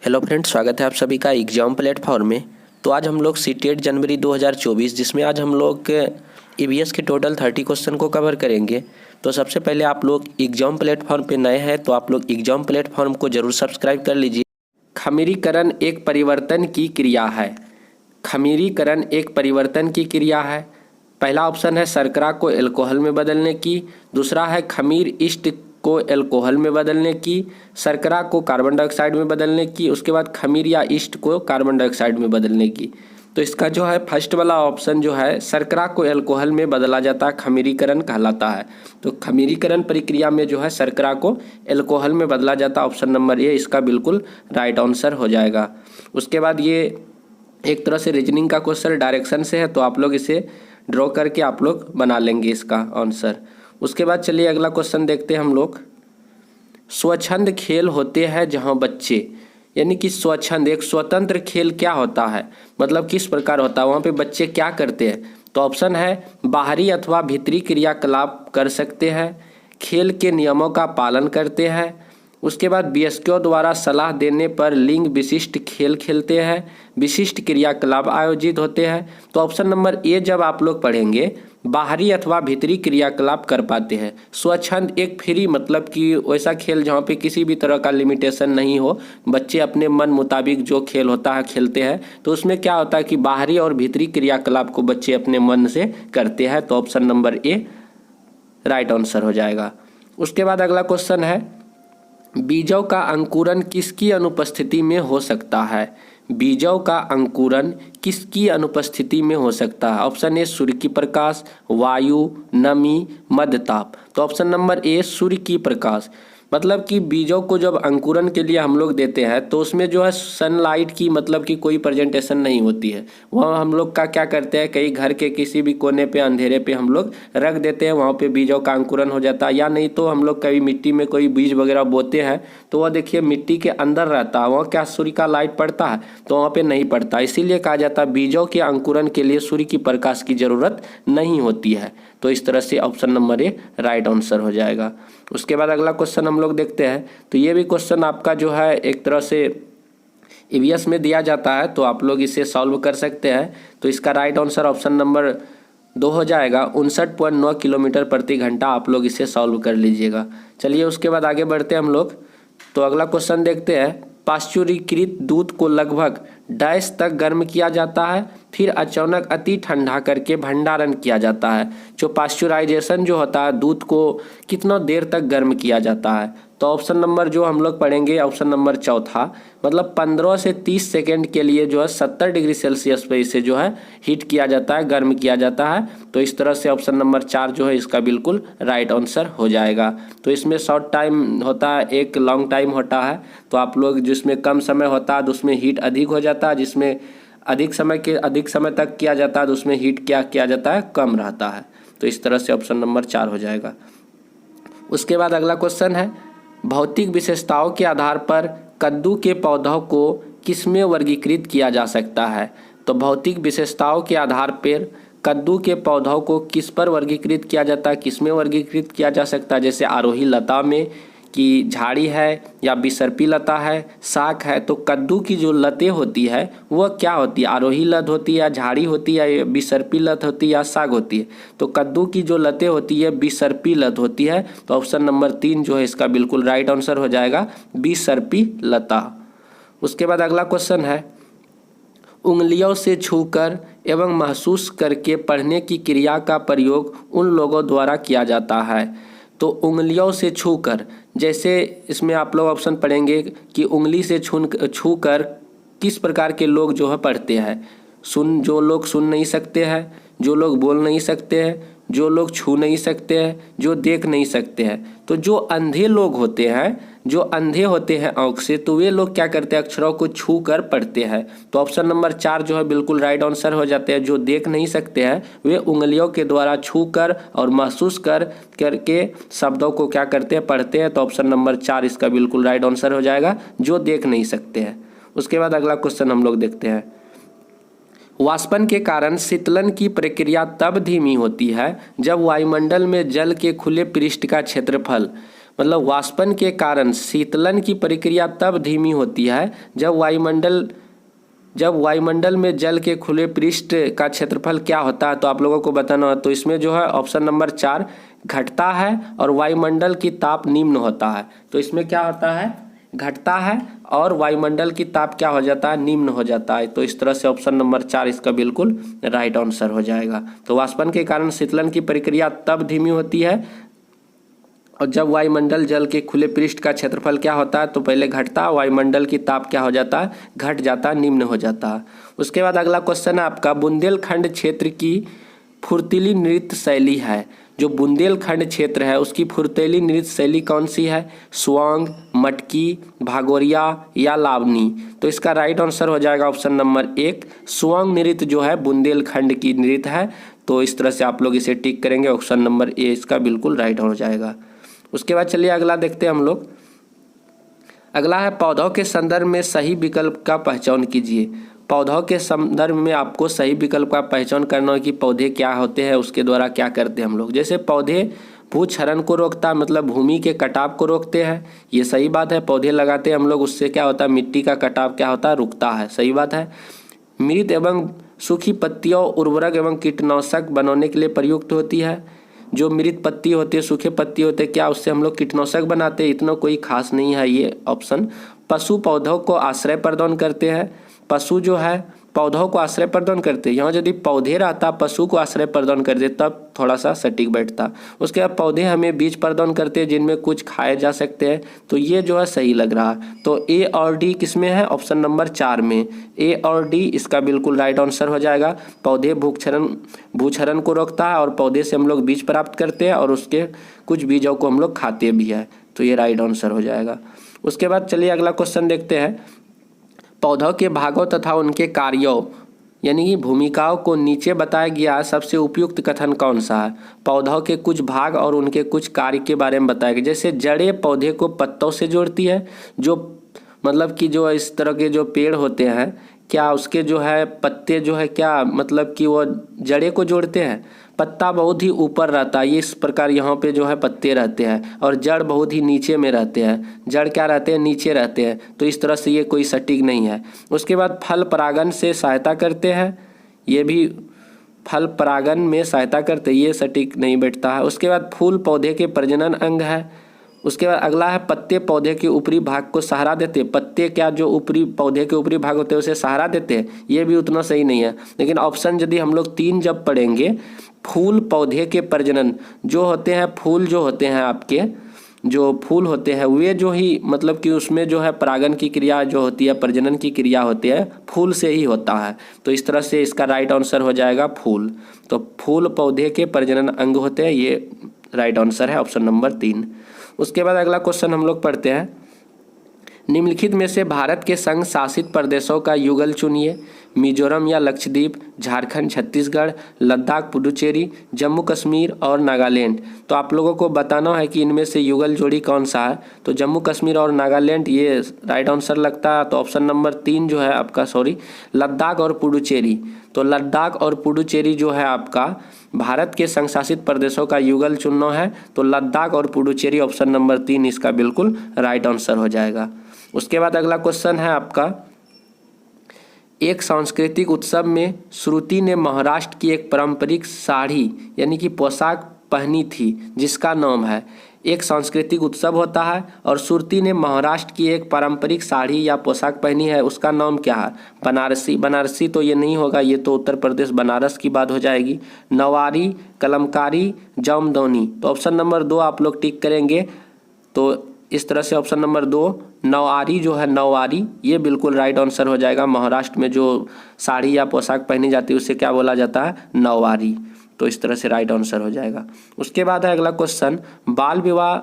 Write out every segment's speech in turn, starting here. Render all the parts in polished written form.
Hello friends, स्वागत है आप सभी का एग्जाम प्लेटफॉर्म में। तो आज हम लोग सीटेट जनवरी 2024 जिसमें आज हम लोग ईवीएस के टोटल 30 क्वेश्चन को कवर करेंगे। तो सबसे पहले आप लोग एग्जाम प्लेटफॉर्म पे नए हैं तो आप लोग एग्जाम प्लेटफॉर्म को जरूर सब्सक्राइब कर लीजिए। खमीरीकरण एक परिवर्तन की क्रिया है। खमीरीकरण एक परिवर्तन की क्रिया है। पहला ऑप्शन है शर्करा को एल्कोहल में बदलने की, दूसरा है खमीर ईस्ट को एल्कोहल में बदलने की, शर्करा को कार्बन डाइऑक्साइड में बदलने की, उसके बाद खमीर या ईस्ट को कार्बन डाइऑक्साइड में बदलने की। तो इसका जो है फर्स्ट वाला ऑप्शन जो है शर्करा को एल्कोहल में बदला जाता है, खमीरीकरण कहलाता है। तो खमीरीकरण प्रक्रिया में जो है शर्करा को एल्कोहल में बदला जाता है। ऑप्शन नंबर ए इसका बिल्कुल राइट आंसर हो जाएगा। उसके बाद ये एक तरह से रीजनिंग का क्वेश्चन डायरेक्शन से है, तो आप लोग इसे ड्रॉ करके आप लोग बना लेंगे इसका आंसर। उसके बाद चलिए अगला क्वेश्चन देखते हैं हम लोग। स्वच्छंद खेल होते हैं जहां बच्चे, यानी कि स्वच्छंद एक स्वतंत्र खेल क्या होता है, मतलब किस प्रकार होता है, वहाँ पे बच्चे क्या करते हैं। तो ऑप्शन है बाहरी अथवा भीतरी क्रियाकलाप कर सकते हैं, खेल के नियमों का पालन करते हैं, उसके बाद वयस्कों द्वारा सलाह देने पर लिंग विशिष्ट खेल खेलते हैं, विशिष्ट क्रियाकलाप आयोजित होते हैं। तो ऑप्शन नंबर ए जब आप लोग पढ़ेंगे बाहरी अथवा भीतरी क्रियाकलाप कर पाते हैं। स्वच्छंद एक फ्री मतलब कि वैसा खेल जहाँ पे किसी भी तरह का लिमिटेशन नहीं हो, बच्चे अपने मन मुताबिक जो खेल होता है खेलते हैं। तो उसमें क्या होता है कि बाहरी और भीतरी क्रियाकलाप को बच्चे अपने मन से करते हैं। तो option number A right answer हो जाएगा। उसके बाद अगला क्वेश्चन है बीजों का अंकुरण किसकी अनुपस्थिति में हो सकता है। बीजों का अंकुरण किसकी अनुपस्थिति में हो सकता है। ऑप्शन ए सूर्य की प्रकाश, वायु, नमी, मध्य ताप। तो ऑप्शन नंबर ए सूर्य की प्रकाश, मतलब कि बीजों को जब अंकुरण के लिए हम लोग देते हैं तो उसमें जो है सनलाइट की मतलब कि कोई प्रेजेंटेशन नहीं होती है। वहाँ हम लोग का क्या करते हैं, कहीं घर के किसी भी कोने पे अंधेरे पे हम लोग रख देते हैं, वहाँ पे बीजों का अंकुरण हो जाता है। या नहीं तो हम लोग कभी मिट्टी में कोई बीज वगैरह बोते हैं तो वह देखिए मिट्टी के अंदर रहता है, वहाँ क्या सूर्य का लाइट पड़ता है, तो वहाँ पे नहीं पड़ता। इसीलिए कहा जाता है बीजों के अंकुरण के लिए सूर्य की प्रकाश की जरूरत नहीं होती है। तो इस तरह से option number A right answer हो जाएगा। उसके बाद अगला क्वेश्चन हम लोग देखते हैं। तो ये भी क्वेश्चन आपका जो है एक तरह से ईवीएस में दिया जाता है, तो आप लोग इसे सॉल्व कर सकते हैं। तो इसका राइट आंसर ऑप्शन नंबर 2 हो जाएगा। 59.9 किलोमीटर प्रति घंटा आप लोग इसे सॉल्व कर लीजिएगा। चलिए उसके बाद आगे बढ़ते हैं हम लोग। तो अगला क्वेश्चन देखते हैं। पाश्चुरीकृत दूध को लगभग डैश तक गर्म किया जाता है, फिर अचानक अति ठंडा करके भंडारण किया जाता है। जो पाश्चुराइजेशन जो होता है दूध को कितना देर तक गर्म किया जाता है। तो ऑप्शन नंबर जो हम लोग पढ़ेंगे ऑप्शन नंबर चौथा, मतलब 15 से 30 सेकेंड के लिए जो है 70 डिग्री सेल्सियस पे इसे जो है हीट किया जाता है, गर्म किया जाता है। तो इस तरह से ऑप्शन नंबर 4 जो है इसका बिल्कुल राइट आंसर हो जाएगा। तो इसमें शॉर्ट टाइम होता है, एक लॉन्ग टाइम होता है। तो आप लोग जिसमें कम समय होता है तो उसमें हीट अधिक हो जाता है, जिसमें अधिक समय तक किया जाता है तो उसमें हीट क्या किया जाता है, कम रहता है। तो इस तरह से ऑप्शन नंबर 4 हो जाएगा। उसके बाद अगला क्वेश्चन है भौतिक विशेषताओं के आधार पर कद्दू के पौधों को किसमें वर्गीकृत किया जा सकता है। तो भौतिक विशेषताओं के आधार पर कद्दू के पौधों को किस पर वर्गीकृत किया जाता है, किसमें वर्गीकृत किया जा सकता है। जैसे आरोही लता में, कि झाड़ी है या बिसर्पी लता है, शाख है। तो कद्दू की जो लतें होती है वह क्या होती है, आरोही लत होती है या झाड़ी होती है या बिसर्पी लत होती है या शाख होती है। तो कद्दू की जो लतें होती है बिसर्पी लत होती है। तो ऑप्शन नंबर 3 जो है इसका बिल्कुल राइट आंसर हो जाएगा, बिसर्पी लता। उसके बाद अगला क्वेश्चन है उंगलियों से छूकर एवं महसूस करके पढ़ने की क्रिया का प्रयोग उन लोगों द्वारा किया जाता है। तो उंगलियों से छूकर, जैसे इसमें आप लोग ऑप्शन पढ़ेंगे कि उंगली से छूकर किस प्रकार के लोग जो है पढ़ते हैं। जो लोग सुन नहीं सकते हैं, जो लोग बोल नहीं सकते हैं, जो लोग छू नहीं सकते हैं, जो देख नहीं सकते हैं। तो जो अंधे लोग होते हैं, जो अंधे होते हैं आँख से, तो वे लोग क्या करते हैं, अक्षरों को छू कर पढ़ते हैं। तो ऑप्शन नंबर 4 जो है बिल्कुल राइट आंसर हो जाते हैं। जो देख नहीं सकते हैं वे उंगलियों के द्वारा छू कर और महसूस करके शब्दों को क्या करते हैं, पढ़ते हैं। तो ऑप्शन नंबर 4 इसका बिल्कुल राइट आंसर हो जाएगा, जो देख नहीं सकते हैं। उसके बाद अगला क्वेश्चन हम लोग देखते हैं। वाष्पन के कारण शीतलन की प्रक्रिया तब धीमी होती है जब वायुमंडल में जल के खुले पृष्ठ का क्षेत्रफल मतलब वाष्पन के कारण शीतलन की प्रक्रिया तब धीमी होती है जब वायुमंडल में जल के खुले पृष्ठ का क्षेत्रफल क्या होता है, तो आप लोगों को बताना है। तो इसमें जो है ऑप्शन नंबर 4 घटता है और वायुमंडल की ताप निम्न होता है। तो इसमें क्या होता है, घटता है और वायुमंडल की ताप क्या हो जाता है, निम्न हो जाता है। तो इस तरह से ऑप्शन नंबर 4 इसका बिल्कुल राइट आंसर हो जाएगा। तो वाष्पन के कारण शीतलन की प्रक्रिया तब धीमी होती है और जब वायुमंडल जल के खुले पृष्ठ का क्षेत्रफल क्या होता है, तो पहले घटता, वायुमंडल की ताप क्या हो जाता है, घट जाता, निम्न हो जाता है। उसके बाद अगला क्वेश्चन है आपका, बुंदेलखंड क्षेत्र की फुर्तीली नृत्य शैली है। जो बुंदेलखंड क्षेत्र है उसकी फुर्तीली नृत्य शैली कौन सी है, स्वांग, मटकी, भागोरिया या लावनी। तो इसका राइट आंसर हो जाएगा ऑप्शन नंबर 1 स्वांग नृत्य जो है बुंदेलखंड की नृत्य है। तो इस तरह से आप लोग इसे टिक करेंगे, ऑप्शन नंबर ए इसका बिल्कुल राइट हो जाएगा। उसके बाद चलिए अगला देखते हैं हम लोग। अगला है पौधों के संदर्भ में सही विकल्प का पहचान कीजिए। पौधों के संदर्भ में आपको सही विकल्प का पहचान करना है कि पौधे क्या होते हैं, उसके द्वारा क्या करते हैं हम लोग। जैसे पौधे भूक्षरण को रोकता है, मतलब भूमि के कटाव को रोकते हैं, ये सही बात है। पौधे लगाते हैं हम लोग, उससे क्या होता है, मिट्टी का कटाव क्या होता है, रुकता है, सही बात है। मृत एवं सूखी पत्तियों उर्वरक एवं कीटनाशक बनाने के लिए प्रयुक्त होती है। जो मृत पत्ती होती है, सूखे पत्ती होते हैं, क्या उससे हम लोग कीटनाशक बनाते हैं, इतना कोई खास नहीं है ये ऑप्शन। पशु पौधों को आश्रय प्रदान करते हैं। पशु जो है पौधों को आश्रय प्रदान करते हैं। यहाँ यदि पौधे रहता पशु को आश्रय प्रदान करते तब थोड़ा सा सटीक बैठता। उसके बाद पौधे हमें बीज प्रदान करते हैं जिनमें कुछ खाए जा सकते हैं। तो ये जो है सही लग रहा है। तो ए और डी किस में है, ऑप्शन नंबर 4 में ए और डी इसका बिल्कुल राइट आंसर हो जाएगा। पौधे भूक्षरण को रोकता है और पौधे से हम लोग बीज प्राप्त करते हैं और उसके कुछ बीजों को हम लोग खाते भी है। तो ये राइट आंसर हो जाएगा। उसके बाद चलिए अगला क्वेश्चन देखते हैं। पौधों के भागों तथा उनके कार्यों यानी कि भूमिकाओं को नीचे बताया गया सबसे उपयुक्त कथन कौन सा है। पौधों के कुछ भाग और उनके कुछ कार्य के बारे में बताया गया। जैसे जड़ें पौधे को पत्तों से जोड़ती है, जो मतलब कि जो इस तरह के जो पेड़ होते हैं, क्या उसके जो है पत्ते जो है क्या मतलब कि वो जड़ें को जोड़ते हैं। पत्ता बहुत ही ऊपर रहता है, इस प्रकार यहाँ पे जो है पत्ते रहते हैं, और जड़ बहुत ही नीचे में रहते हैं। जड़ क्या रहते हैं, नीचे रहते हैं। तो इस तरह से ये कोई सटीक नहीं है। उसके बाद फल परागण से सहायता करते हैं, ये भी फल परागण में सहायता करते हैं, ये सटीक नहीं बैठता है। उसके बाद फूल पौधे के प्रजनन अंग है। उसके बाद अगला है पत्ते पौधे के ऊपरी भाग को सहारा देते हैं। पत्ते क्या जो ऊपरी पौधे के ऊपरी भाग होते हैं उसे सहारा देते हैं, ये भी उतना सही नहीं है। लेकिन ऑप्शन यदि हम लोग 3 जब पढ़ेंगे, फूल पौधे के प्रजनन जो होते हैं, फूल जो होते हैं आपके जो फूल होते हैं वे जो ही मतलब कि उसमें जो है परागण की क्रिया जो होती है, प्रजनन की क्रिया होती है, फूल से ही होता है। तो इस तरह से इसका राइट आंसर हो जाएगा फूल। तो फूल पौधे के प्रजनन अंग होते हैं, ये राइट आंसर है ऑप्शन नंबर 3। उसके बाद अगला क्वेश्चन हम लोग पढ़ते हैं। निम्नलिखित में से भारत के संघ शासित प्रदेशों का युगल चुनिए। मिजोरम या लक्षद्वीप, झारखंड, छत्तीसगढ़, लद्दाख, पुडुचेरी, जम्मू कश्मीर और नागालैंड। तो आप लोगों को बताना है कि इनमें से युगल जोड़ी कौन सा है। तो जम्मू कश्मीर और नागालैंड ये राइट आंसर लगता है। तो ऑप्शन नंबर 3 जो है आपका लद्दाख और पुडुचेरी। तो लद्दाख और पुडुचेरी जो है आपका भारत के संघ शासित प्रदेशों का युगल चुनना है। तो लद्दाख और पुडुचेरी ऑप्शन नंबर 3 इसका बिल्कुल राइट आंसर हो जाएगा। उसके बाद अगला क्वेश्चन है आपका, एक सांस्कृतिक उत्सव में श्रुति ने महाराष्ट्र की एक पारंपरिक साड़ी यानी कि पोशाक पहनी थी जिसका नाम है। एक सांस्कृतिक उत्सव होता है और श्रुति ने महाराष्ट्र की एक पारंपरिक साड़ी या पोशाक पहनी है, उसका नाम क्या है। बनारसी, बनारसी तो ये नहीं होगा, ये तो उत्तर प्रदेश बनारस की बात हो जाएगी। नवारी, कलमकारी, जामदौनी। तो ऑप्शन नंबर 2 आप लोग टिक करेंगे। तो इस तरह से ऑप्शन नंबर 2 नवारी जो है, नवारी ये बिल्कुल राइट आंसर हो जाएगा। महाराष्ट्र में जो साड़ी या पोशाक पहनी जाती है उसे क्या बोला जाता है, नवारी। तो इस तरह से राइट आंसर हो जाएगा। उसके बाद है अगला क्वेश्चन, बाल विवाह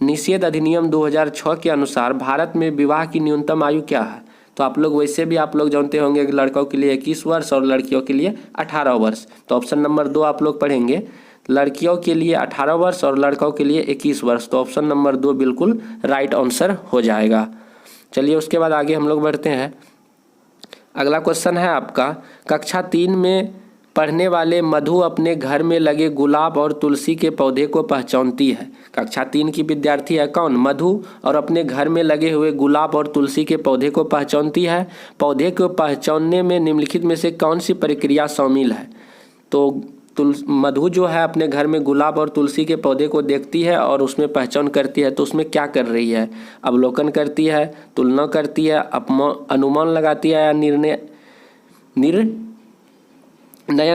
निषेध अधिनियम 2006 के अनुसार भारत में विवाह की न्यूनतम आयु क्या है। तो आप लोग वैसे भी आप लोग जानते होंगे कि लड़कों के लिए 21 वर्ष और लड़कियों के लिए 18 वर्ष। तो ऑप्शन नंबर 2 आप लोग पढ़ेंगे, लड़कियों के लिए 18 वर्ष और लड़कों के लिए 21 वर्ष। तो ऑप्शन नंबर 2 बिल्कुल राइट आंसर हो जाएगा। चलिए उसके बाद आगे हम लोग बढ़ते हैं। अगला क्वेश्चन है आपका, कक्षा 3 में पढ़ने वाले मधु अपने घर में लगे गुलाब और तुलसी के पौधे को पहचानती है। कक्षा 3 की विद्यार्थी है कौन? मधु, और अपने घर में लगे हुए गुलाब और तुलसी के पौधे को पहचानती है। पौधे को पहचानने में निम्नलिखित में से कौन सी प्रक्रिया शामिल है? तो मधु जो है अपने घर में गुलाब और तुलसी के पौधे को देखती है और उसमें पहचान करती है, तो उसमें क्या कर रही है? अवलोकन करती है, तुलना करती है, अनुमान लगाती है या निर्णयन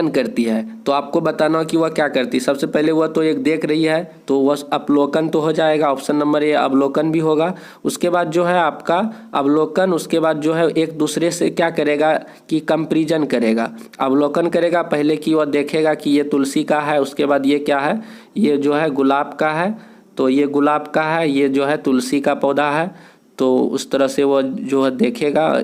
करती है। तो आपको बताना कि वह क्या करती है। सबसे पहले वह तो एक देख रही है, तो वह अवलोकन तो हो जाएगा, ऑप्शन नंबर ए अवलोकन भी होगा। उसके बाद जो है आपका अवलोकन, उसके बाद जो है एक दूसरे से क्या करेगा कि कंपैरिजन करेगा। अवलोकन करेगा पहले कि वह देखेगा कि ये तुलसी का है, उसके बाद ये क्या है, ये जो है गुलाब का है, तो ये गुलाब का है, ये जो है तुलसी का पौधा है। तो उस तरह से वह जो है देखेगा,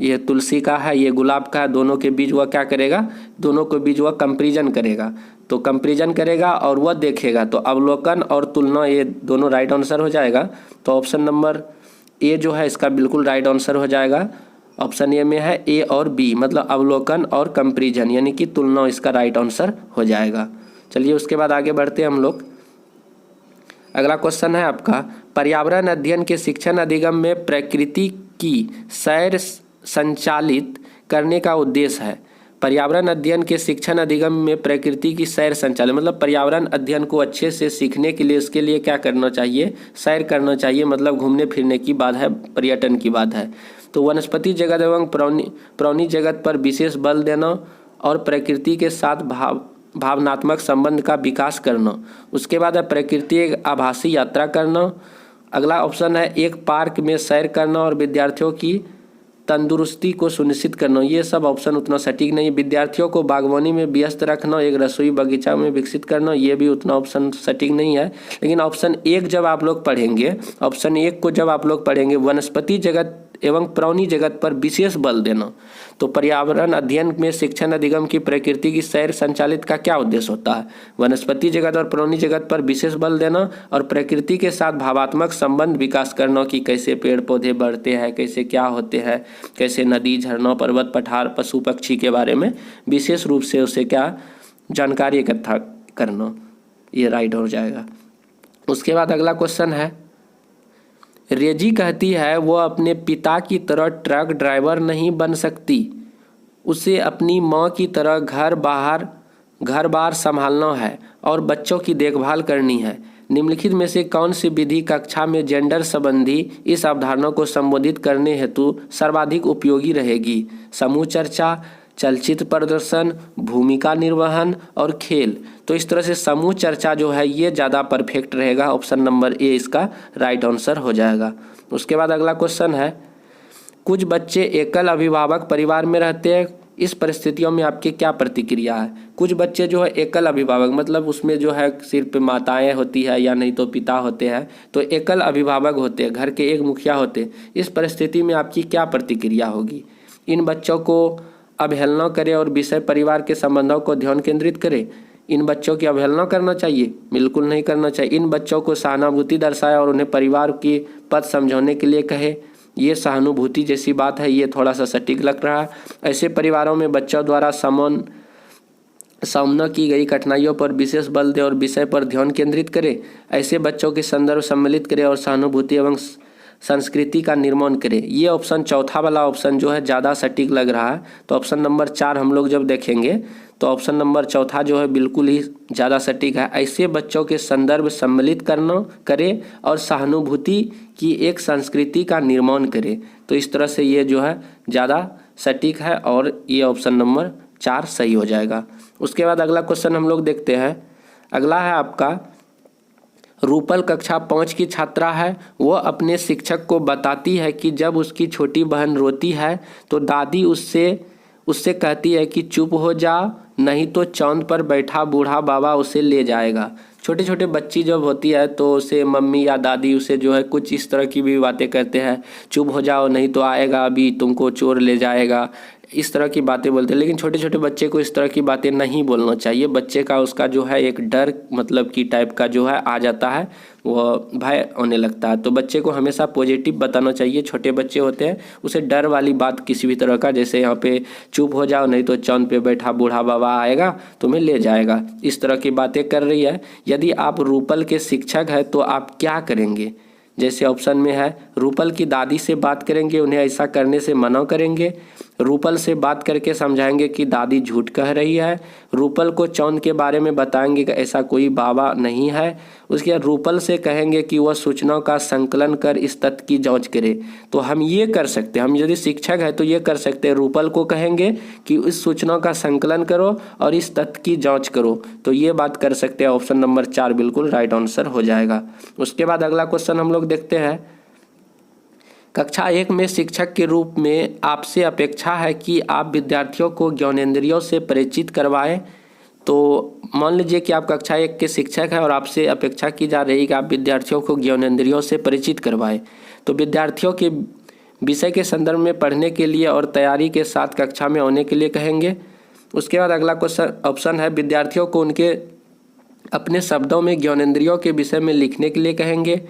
ये तुलसी का है, ये गुलाब का है, दोनों के बीच वह क्या करेगा, दोनों के बीच वह कंपैरिजन करेगा। तो कंपैरिजन करेगा और वह देखेगा, तो अवलोकन और तुलना ये दोनों राइट आंसर हो जाएगा। तो ऑप्शन नंबर ए जो है इसका बिल्कुल राइट आंसर हो जाएगा। ऑप्शन ए में है ए और बी, मतलब अवलोकन और कंपैरिजन यानी कि तुलना, इसका राइट आंसर हो जाएगा। चलिए उसके बाद आगे बढ़ते हैं हम लोग। अगला क्वेश्चन है आपका, पर्यावरण अध्ययन के शिक्षण अधिगम में प्रकृति की सैर संचालित करने का उद्देश्य है। पर्यावरण अध्ययन के शिक्षण अधिगम में प्रकृति की सैर संचालित, मतलब पर्यावरण अध्ययन को अच्छे से सीखने के लिए इसके लिए क्या करना चाहिए, सैर करना चाहिए, मतलब घूमने फिरने की बात है, पर्यटन की बात है। तो वनस्पति जगत एवं प्राणी जगत पर विशेष बल देना और प्रकृति के साथ भावनात्मक संबंध का विकास करना। उसके बाद है प्रकृति एक आभासी यात्रा करना। अगला ऑप्शन है एक पार्क में सैर करना और विद्यार्थियों की तंदुरुस्ती को सुनिश्चित करना। ये सब ऑप्शन उतना सटीक नहीं। विद्यार्थियों को बागवानी में व्यस्त रखना, एक रसोई बगीचा में विकसित करना, ये भी उतना ऑप्शन सटीक नहीं है। लेकिन ऑप्शन एक जब आप लोग पढ़ेंगे, ऑप्शन एक को जब आप लोग पढ़ेंगे, वनस्पति जगत एवं प्राणी जगत पर विशेष बल देना, तो पर्यावरण अध्ययन में शिक्षण अधिगम की प्रकृति की सैर संचालित का क्या उद्देश्य होता है? वनस्पति जगत और प्राणी जगत पर विशेष बल देना और प्रकृति के साथ भावात्मक संबंध विकास करना कि कैसे पेड़ पौधे बढ़ते हैं, कैसे क्या होते हैं, कैसे नदी झरना पर्वत पठार पशु पक्षी के बारे में विशेष रूप से उसे क्या जानकारी इकट्ठा करना, ये राइट हो जाएगा। उसके बाद अगला क्वेश्चन है, रेजी कहती है वो अपने पिता की तरह ट्रक ड्राइवर नहीं बन सकती, उसे अपनी माँ की तरह घर बार संभालना है और बच्चों की देखभाल करनी है। निम्नलिखित में से कौन सी विधि कक्षा में जेंडर संबंधी इस अवधारणा को संबोधित करने हेतु सर्वाधिक उपयोगी रहेगी? समूह चर्चा, चलचित्र प्रदर्शन, भूमिका निर्वहन और खेल। तो इस तरह से समूह चर्चा जो है ये ज़्यादा परफेक्ट रहेगा, ऑप्शन नंबर ए इसका राइट आंसर हो जाएगा। उसके बाद अगला क्वेश्चन है, कुछ बच्चे एकल अभिभावक परिवार में रहते हैं, इस परिस्थितियों में आपकी क्या प्रतिक्रिया है? कुछ बच्चे जो है एकल अभिभावक, मतलब उसमें जो है सिर्फ माताएं होती है या नहीं तो पिता होते हैं, तो एकल अभिभावक होते हैं, घर के एक मुखिया होते हैं। इस परिस्थिति में आपकी क्या प्रतिक्रिया होगी? इन बच्चों को अवहेलना करे और विषय परिवार के संबंधों को ध्यान केंद्रित करे। इन बच्चों की अवहेलना करना चाहिए? बिल्कुल नहीं करना चाहिए। इन बच्चों को सहानुभूति दर्शाए और उन्हें परिवार की पद समझाने के लिए कहे, ये सहानुभूति जैसी बात है, ये थोड़ा सा सटीक लग रहा है। ऐसे परिवारों में बच्चों द्वारा सामना की गई कठिनाइयों पर विशेष बल दे और विषय पर ध्यान केंद्रित करे। ऐसे बच्चों के संदर्भ सम्मिलित करे और सहानुभूति एवं संस्कृति का निर्माण करे। ये ऑप्शन चौथा वाला ऑप्शन जो है ज़्यादा सटीक लग रहा है। तो ऑप्शन नंबर 4 हम लोग जब देखेंगे तो ऑप्शन नंबर चौथा जो है बिल्कुल ही ज़्यादा सटीक है। ऐसे बच्चों के संदर्भ सम्मिलित करे और सहानुभूति की एक संस्कृति का निर्माण करे। तो इस तरह से ये जो है ज़्यादा सटीक है और ये ऑप्शन नंबर 4 सही हो जाएगा। उसके बाद अगला क्वेश्चन हम लोग देखते हैं। अगला है आपका, रूपल कक्षा 5 की छात्रा है। वह अपने शिक्षक को बताती है कि जब उसकी छोटी बहन रोती है तो दादी उससे कहती है कि चुप हो जा, नहीं तो चांद पर बैठा बूढ़ा बाबा उसे ले जाएगा। छोटे छोटे बच्ची जब होती है तो उसे मम्मी या दादी उसे जो है कुछ इस तरह की भी बातें कहते हैं, चुप हो जाओ नहीं तो आएगा अभी तुमको चोर ले जाएगा, इस तरह की बातें बोलते हैं, लेकिन छोटे छोटे बच्चे को इस तरह की बातें नहीं बोलना चाहिए। बच्चे का उसका जो है एक डर मतलब की टाइप का जो है आ जाता है, वह भय होने लगता है। तो बच्चे को हमेशा पॉजिटिव बताना चाहिए। छोटे बच्चे होते हैं उसे डर वाली बात किसी भी तरह का, जैसे यहाँ पे चुप हो जाओ नहीं तो चांद पे बैठा बूढ़ा बाबा आएगा तुम्हें ले जाएगा, इस तरह की बातें कर रही है। यदि आप रूपल के शिक्षक हैं तो आप क्या करेंगे? जैसे ऑप्शन में है, रूपल की दादी से बात करेंगे, उन्हें ऐसा करने से मना करेंगे। रूपल से बात करके समझाएंगे कि दादी झूठ कह रही है। रूपल को चांद के बारे में बताएंगे कि ऐसा कोई बाबा नहीं है। उसके बाद रूपल से कहेंगे कि वह सूचनाओं का संकलन कर इस तथ्य की जांच करे। तो हम ये कर सकते हैं, हम यदि शिक्षक है तो ये कर सकते हैं, रूपल को कहेंगे कि इस सूचनाओं का संकलन करो और इस तथ्य की जाँच करो। तो ये बात कर सकते हैं। ऑप्शन नंबर 4 बिल्कुल राइट आंसर हो जाएगा। उसके बाद अगला क्वेश्चन हम लोग देखते हैं। कक्षा 1 में शिक्षक के रूप में आपसे अपेक्षा है कि आप विद्यार्थियों को ज्ञानेंद्रियों से परिचित करवाएं। तो मान लीजिए कि आप कक्षा 1 के शिक्षक हैं और आपसे अपेक्षा की जा रही है कि आप विद्यार्थियों को ज्ञानेंद्रियों से परिचित करवाएं। तो विद्यार्थियों के विषय के संदर्भ में पढ़ने के लिए और तैयारी के साथ कक्षा में आने के लिए कहेंगे। उसके बाद अगला क्वेश्चन ऑप्शन है, विद्यार्थियों को उनके अपने शब्दों में ज्ञानेंद्रियों के विषय में लिखने के लिए कहेंगे।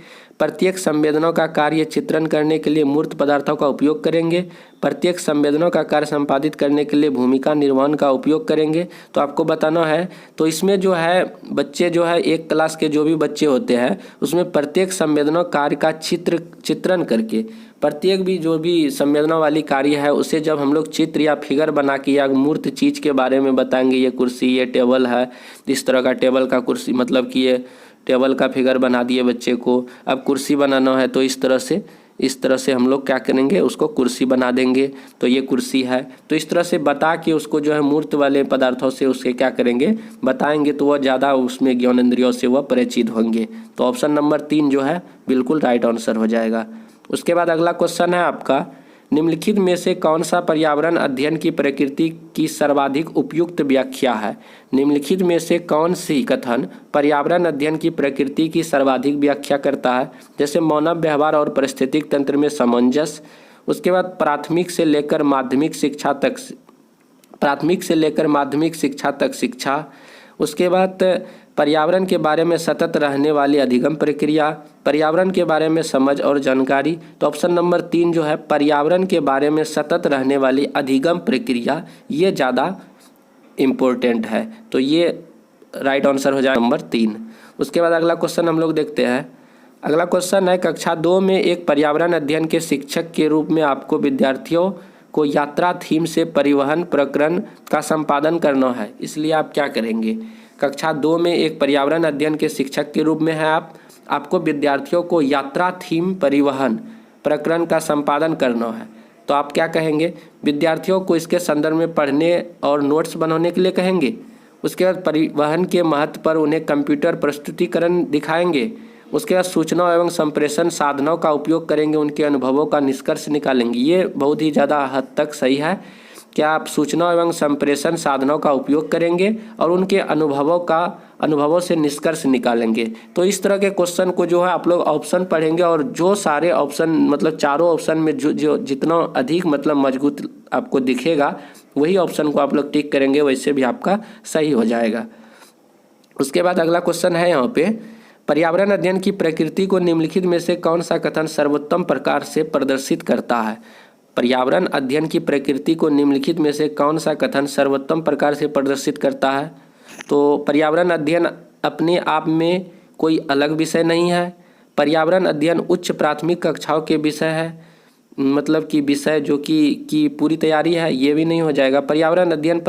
प्रत्येक संवेदनाओं का कार्य चित्रण करने के लिए मूर्त पदार्थों का उपयोग करेंगे। प्रत्येक संवेदनाओं का कार्य संपादित करने के लिए भूमिका निर्वहन का उपयोग करेंगे। तो आपको बताना है, तो इसमें जो है बच्चे जो है एक क्लास के जो भी बच्चे होते हैं उसमें प्रत्येक संवेदना कार्य का चित्रण करके, प्रत्येक भी जो भी संवेदना वाली कार्य है उसे जब हम लोग चित्र या फिगर बना के या मूर्त चीज़ के बारे में बताएंगे, ये कुर्सी ये टेबल है, इस तरह का टेबल का कुर्सी मतलब कि ये टेबल का फिगर बना दिए बच्चे को। अब कुर्सी बनाना है तो इस तरह से हम लोग क्या करेंगे, उसको कुर्सी बना देंगे। तो ये कुर्सी है, तो इस तरह से बता के उसको जो है मूर्त वाले पदार्थों से उसके क्या करेंगे, बताएंगे, तो वह ज़्यादा उसमें ज्ञानेंद्रियों से वह परिचित होंगे। तो ऑप्शन नंबर 3 जो है बिल्कुल राइट आंसर हो जाएगा। उसके बाद अगला क्वेश्चन है आपका, निम्नलिखित में से कौन सा पर्यावरण अध्ययन की प्रकृति की सर्वाधिक उपयुक्त व्याख्या है? निम्नलिखित में से कौन सी कथन पर्यावरण अध्ययन की प्रकृति की सर्वाधिक व्याख्या करता है? जैसे मानव व्यवहार और पारिस्थितिक तंत्र में सामंजस्य। उसके बाद प्राथमिक से लेकर माध्यमिक शिक्षा तक शिक्षा। उसके बाद पर्यावरण के बारे में सतत रहने वाली अधिगम प्रक्रिया, पर्यावरण के बारे में समझ और जानकारी। तो ऑप्शन नंबर 3 जो है पर्यावरण के बारे में सतत रहने वाली अधिगम प्रक्रिया, ये ज़्यादा इम्पोर्टेंट है। तो ये राइट आंसर हो जाए नंबर 3। उसके बाद अगला क्वेश्चन हम लोग देखते हैं। अगला क्वेश्चन है, कक्षा 2 में एक पर्यावरण अध्ययन के शिक्षक के रूप में आपको विद्यार्थियों को यात्रा थीम से परिवहन प्रकरण का संपादन करना है, इसलिए आप क्या करेंगे? कक्षा 2 में एक पर्यावरण अध्ययन के शिक्षक के रूप में है आपको विद्यार्थियों को यात्रा थीम परिवहन प्रकरण का संपादन करना है। तो आप क्या कहेंगे? विद्यार्थियों को इसके संदर्भ में पढ़ने और नोट्स बनाने के लिए कहेंगे। उसके बाद परिवहन के महत्व पर उन्हें कंप्यूटर प्रस्तुतिकरण दिखाएंगे। उसके बाद सूचना एवं संप्रेषण साधनों का उपयोग करेंगे, उनके अनुभवों का निष्कर्ष निकालेंगे। ये बहुत ही ज़्यादा हद तक सही है। क्या आप सूचना एवं संप्रेषण साधनों का उपयोग करेंगे और उनके अनुभवों से निष्कर्ष निकालेंगे। तो इस तरह के क्वेश्चन को जो है आप लोग ऑप्शन पढ़ेंगे और जो सारे ऑप्शन मतलब चारों ऑप्शन में जो जितना अधिक मतलब मजबूत आपको दिखेगा वही ऑप्शन को आप लोग टिक करेंगे, वैसे भी आपका सही हो जाएगा। उसके बाद अगला क्वेश्चन है यहाँ पे, पर्यावरण अध्ययन की प्रकृति को निम्नलिखित में से कौन सा कथन सर्वोत्तम प्रकार से प्रदर्शित करता है? पर्यावरण अध्ययन की प्रकृति को निम्नलिखित में से कौन सा कथन सर्वोत्तम प्रकार से प्रदर्शित करता है? तो पर्यावरण अध्ययन अपने आप में कोई अलग विषय नहीं है। पर्यावरण अध्ययन उच्च प्राथमिक कक्षाओं के विषय है, मतलब कि विषय जो कि पूरी तैयारी है, ये भी नहीं हो जाएगा। पर्यावरण अध्ययन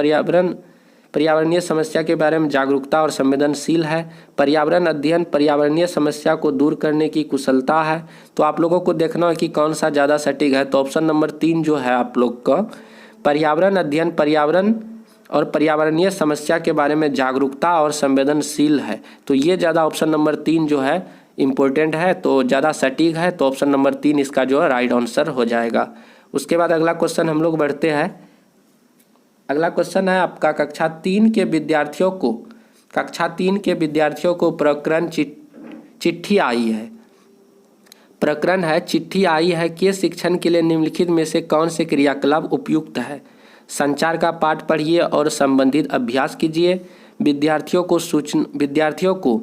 पर्यावरणीय समस्या के बारे में जागरूकता और संवेदनशील है। पर्यावरण अध्ययन पर्यावरणीय समस्या को दूर करने की कुशलता है। तो आप लोगों को देखना है कि कौन सा ज़्यादा सटीक है। तो ऑप्शन नंबर 3 जो है आप लोग का पर्यावरण अध्ययन पर्यावरण और पर्यावरणीय समस्या के बारे में जागरूकता और संवेदनशील है। तो ये ज़्यादा ऑप्शन नंबर 3 जो है इम्पोर्टेंट है, तो ज़्यादा सटीक है। तो ऑप्शन नंबर 3 इसका जो है राइट आंसर हो जाएगा। उसके बाद अगला क्वेश्चन हम लोग बढ़ते हैं। अगला क्वेश्चन है आपका, कक्षा 3 के विद्यार्थियों को प्रकरण चिट्ठी आई है। प्रकरण है चिट्ठी आई है के शिक्षण के लिए निम्नलिखित में से कौन से क्रियाकलाप उपयुक्त है? संचार का पाठ पढ़िए और संबंधित अभ्यास कीजिए। विद्यार्थियों को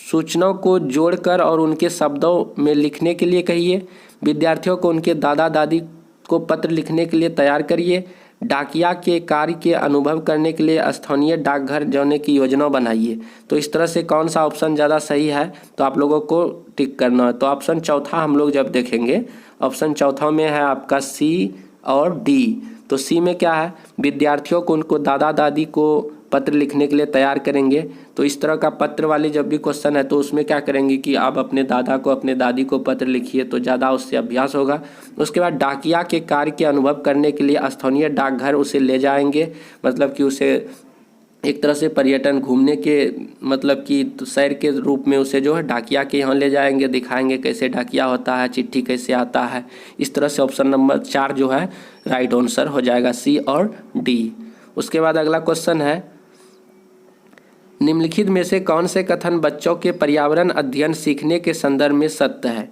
सूचनाओं को जोड़कर और उनके शब्दों में लिखने के लिए कहिए। विद्यार्थियों को उनके दादा दादी को पत्र लिखने के लिए तैयार करिए। डाकिया के कार्य के अनुभव करने के लिए स्थानीय डाकघर जाने की योजना बनाइए। तो इस तरह से कौन सा ऑप्शन ज़्यादा सही है तो आप लोगों को टिक करना है। तो ऑप्शन चौथा हम लोग जब देखेंगे, ऑप्शन चौथा में है आपका सी और डी। तो सी में क्या है, विद्यार्थियों को उनको दादा दादी को पत्र लिखने के लिए तैयार करेंगे। तो इस तरह का पत्र वाली जब भी क्वेश्चन है तो उसमें क्या करेंगे कि आप अपने दादा को अपने दादी को पत्र लिखिए, तो ज़्यादा उससे अभ्यास होगा। उसके बाद डाकिया के कार्य के अनुभव करने के लिए स्थानीय डाकघर उसे ले जाएंगे, मतलब कि उसे एक तरह से पर्यटन घूमने के मतलब कि सैर के रूप में उसे जो है डाकिया के यहाँ ले जाएंगे, दिखाएंगे कैसे डाकिया होता है, चिट्ठी कैसे आता है। इस तरह से ऑप्शन नंबर 4 जो है राइट आंसर हो जाएगा, सी और डी। उसके बाद अगला क्वेश्चन है, निम्नलिखित में से कौन से कथन बच्चों के पर्यावरण अध्ययन सीखने के संदर्भ में सत्य है।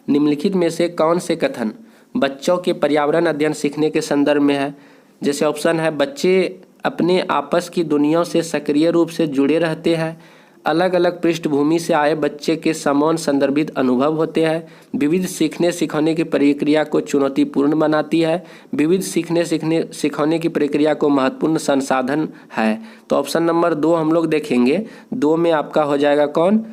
निम्नलिखित में से कौन से कथन बच्चों के पर्यावरण अध्ययन सीखने के संदर्भ में है। जैसे ऑप्शन है, बच्चे अपने आपस की दुनिया से सक्रिय रूप से जुड़े रहते हैं। अलग अलग पृष्ठभूमि से आए बच्चे के समान संदर्भित अनुभव होते हैं। विविध सीखने सिखाने की प्रक्रिया को चुनौतीपूर्ण बनाती है। विविध सीखने सिखाने की प्रक्रिया को महत्वपूर्ण संसाधन है। तो ऑप्शन नंबर 2 हम लोग देखेंगे। 2 में आपका हो जाएगा कौन,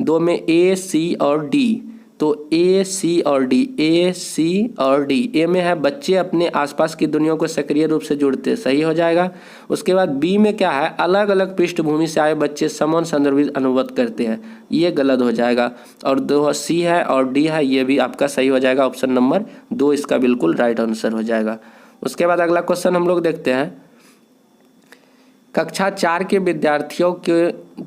2 में ए, सी और डी। तो ए, सी और डी, ए, सी और डी। ए में है बच्चे अपने आसपास की दुनिया को सक्रिय रूप से जुड़ते, सही हो जाएगा। उसके बाद बी में क्या है, अलग अलग पृष्ठभूमि से आए बच्चे समान संदर्भित अनुभव करते हैं, ये गलत हो जाएगा। और 2 सी है और डी है, ये भी आपका सही हो जाएगा। ऑप्शन नंबर 2 इसका बिल्कुल राइट आंसर हो जाएगा। उसके बाद अगला क्वेश्चन हम लोग देखते हैं, कक्षा 4 के विद्यार्थियों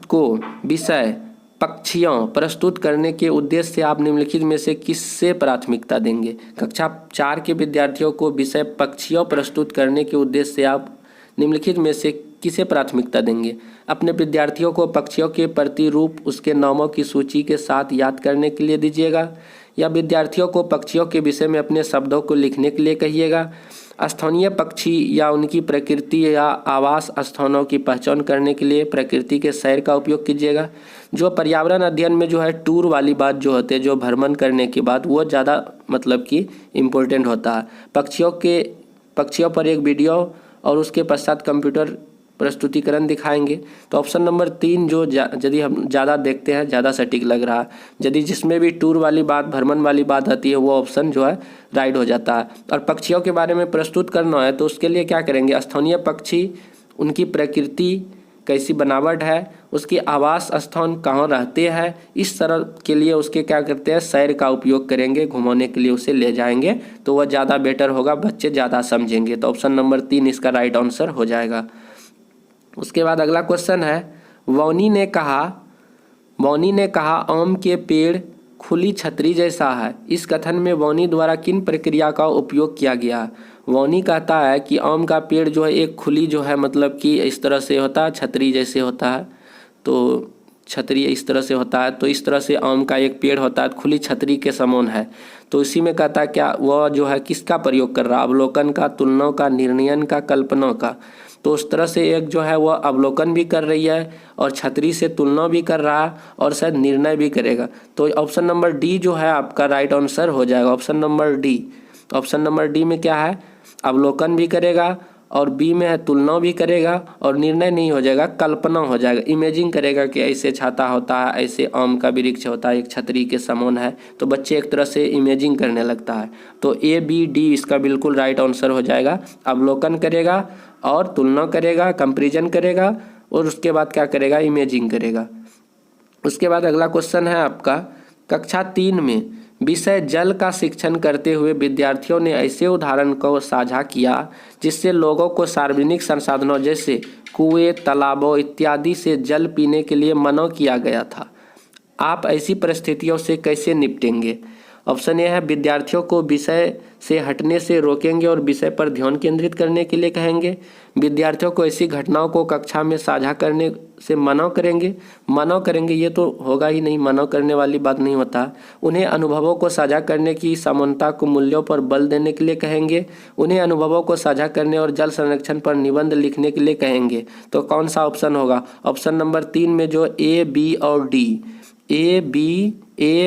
को विषय पक्षियों प्रस्तुत करने के उद्देश्य से आप निम्नलिखित में से किससे प्राथमिकता देंगे। कक्षा 4 के विद्यार्थियों को विषय पक्षियों प्रस्तुत करने के उद्देश्य से आप निम्नलिखित में से किसे प्राथमिकता देंगे। अपने विद्यार्थियों को पक्षियों के प्रतिरूप उसके नामों की सूची के साथ याद करने के लिए दीजिएगा, या विद्यार्थियों को पक्षियों के विषय में अपने शब्दों को लिखने के लिए कहिएगा। स्थानीय पक्षी या उनकी प्रकृति या आवास स्थानों की पहचान करने के लिए प्रकृति के सैर का उपयोग कीजिएगा। जो पर्यावरण अध्ययन में जो है टूर वाली बात जो होती है, जो भ्रमण करने की बात, वो ज़्यादा मतलब कि इम्पोर्टेंट होता है। पक्षियों पर एक वीडियो और उसके पश्चात कंप्यूटर प्रस्तुतिकरण दिखाएंगे। तो ऑप्शन नंबर 3 जो यदि हम ज़्यादा देखते हैं, ज़्यादा सटीक लग रहा है, यदि जिसमें भी टूर वाली बात, भ्रमण वाली बात आती है, वो ऑप्शन जो है राइट हो जाता है। और पक्षियों के बारे में प्रस्तुत करना है तो उसके लिए क्या करेंगे, स्थानीय पक्षी, उनकी प्रकृति कैसी बनावट है, उसकी आवास स्थान कहाँ रहते हैं, इस तरह के लिए उसके क्या करते हैं, सैर का उपयोग करेंगे, घुमाने के लिए उसे ले जाएंगे, तो वह ज़्यादा बेटर होगा, बच्चे ज़्यादा समझेंगे। तो ऑप्शन नंबर 3 इसका राइट आंसर हो जाएगा। उसके बाद अगला क्वेश्चन है, वॉनी ने कहा आम के पेड़ खुली छतरी जैसा है। इस कथन में वॉनी द्वारा किन प्रक्रिया का उपयोग किया गया। वॉनी कहता है कि आम का पेड़ जो है एक खुली जो है मतलब कि इस तरह से होता है, छतरी जैसे होता है, तो छतरी इस तरह से होता है, तो इस तरह से आम का एक पेड़ होता है, खुली छतरी के समान है। तो इसी में कहता है क्या वह जो है किसका प्रयोग कर रहा, अवलोकन का, तुलना का, निर्णयन का, कल्पना का। तो उस तरह से एक जो है वह अवलोकन भी कर रही है और छतरी से तुलना भी कर रहा है और शायद निर्णय भी करेगा। तो ऑप्शन नंबर डी जो है आपका राइट आंसर हो जाएगा, option number D. Option number D में क्या है, अवलोकन भी करेगा, और बी में है तुलना भी करेगा, और निर्णय नहीं हो जाएगा, कल्पना हो जाएगा, इमेजिंग करेगा कि ऐसे छाता होता है, ऐसे आम का वृक्ष होता है, एक छतरी के समान है। तो बच्चे एक तरह से इमेजिंग करने लगता है। तो ए, बी, डी इसका बिल्कुल राइट आंसर हो जाएगा। अवलोकन करेगा और तुलना करेगा, कंपैरिजन करेगा, और उसके बाद क्या करेगा, इमेजिंग करेगा। उसके बाद अगला क्वेश्चन है आपका, कक्षा 3 में विषय जल का शिक्षण करते हुए विद्यार्थियों ने ऐसे उदाहरण को साझा किया जिससे लोगों को सार्वजनिक संसाधनों जैसे कुएं, तालाबों इत्यादि से जल पीने के लिए मना किया गया था। आप ऐसी परिस्थितियों से कैसे निपटेंगे। ऑप्शन ए है विद्यार्थियों को विषय से हटने से रोकेंगे और विषय पर ध्यान केंद्रित करने के लिए कहेंगे। विद्यार्थियों को ऐसी घटनाओं को कक्षा में साझा करने से मना करेंगे, ये तो होगा ही नहीं, मना करने वाली बात नहीं होता। उन्हें अनुभवों को साझा करने की समानता को मूल्यों पर बल देने के लिए कहेंगे। उन्हें अनुभवों को साझा करने और जल संरक्षण पर निबंध लिखने के लिए कहेंगे। तो कौन सा ऑप्शन होगा? ऑप्शन नंबर 3 में जो ए, बी और डी, ए,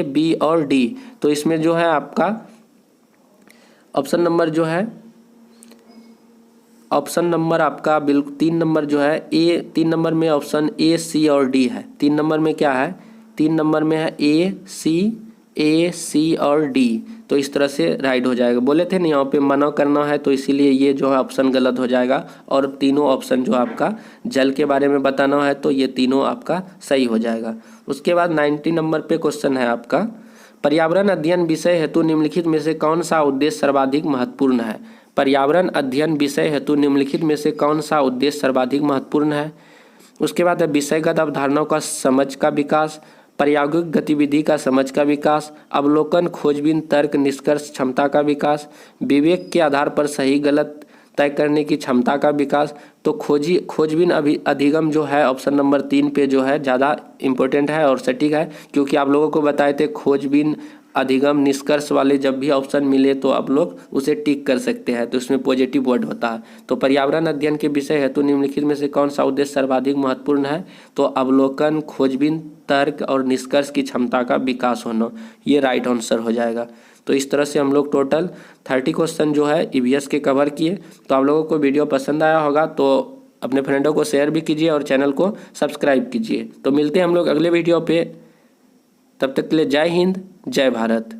बी और डी। तो इसमें जो है आपका ऑप्शन नंबर जो है, ऑप्शन नंबर आपका बिल्कुल 3 नंबर जो है ए, 3 नंबर में ऑप्शन ए, सी और डी है। 3 नंबर में क्या है? 3 नंबर में है ए, सी और डी। तो इस तरह से राइट हो जाएगा। बोले थे ना यहाँ पे मना करना है, तो इसीलिए ये जो है ऑप्शन गलत हो जाएगा। और तीनों ऑप्शन जो आपका जल के बारे में बताना है तो ये तीनों आपका सही हो जाएगा। उसके बाद 90 नंबर पे क्वेश्चन है आपका, पर्यावरण अध्ययन विषय हेतु निम्नलिखित में से कौन सा उद्देश्य सर्वाधिक महत्वपूर्ण है? पर्यावरण अध्ययन विषय हेतु निम्नलिखित में से कौन सा उद्देश्य सर्वाधिक महत्वपूर्ण है? उसके बाद है विषयगत अवधारणाओं का समझ का विकास, प्रायोगिक गतिविधि का समझ का विकास, अवलोकन, खोजबीन, तर्क, निष्कर्ष क्षमता का विकास, विवेक के आधार पर सही गलत तय करने की क्षमता का विकास। तो खोजबीन अधिगम जो है ऑप्शन नंबर 3 पे जो है ज़्यादा इम्पोर्टेंट है और सटीक है, क्योंकि आप लोगों को बताए थे खोजबीन अधिगम निष्कर्ष वाले जब भी ऑप्शन मिले तो आप लोग उसे टिक कर सकते हैं, तो इसमें पॉजिटिव वर्ड होता है। तो पर्यावरण अध्ययन के विषय हेतु निम्नलिखित में से कौन सा उद्देश्य सर्वाधिक महत्वपूर्ण है? तो अवलोकन, खोजबीन, तर्क और निष्कर्ष की क्षमता का विकास होना, ये राइट आंसर हो जाएगा। तो इस तरह से हम लोग टोटल 30 क्वेश्चन जो है ईवीएस के कवर किए। तो आप लोगों को वीडियो पसंद आया होगा तो अपने फ्रेंडों को शेयर भी कीजिए और चैनल को सब्सक्राइब कीजिए। तो मिलते हैं हम लोग अगले वीडियो पे, तब तक के लिए जय हिंद, जय भारत।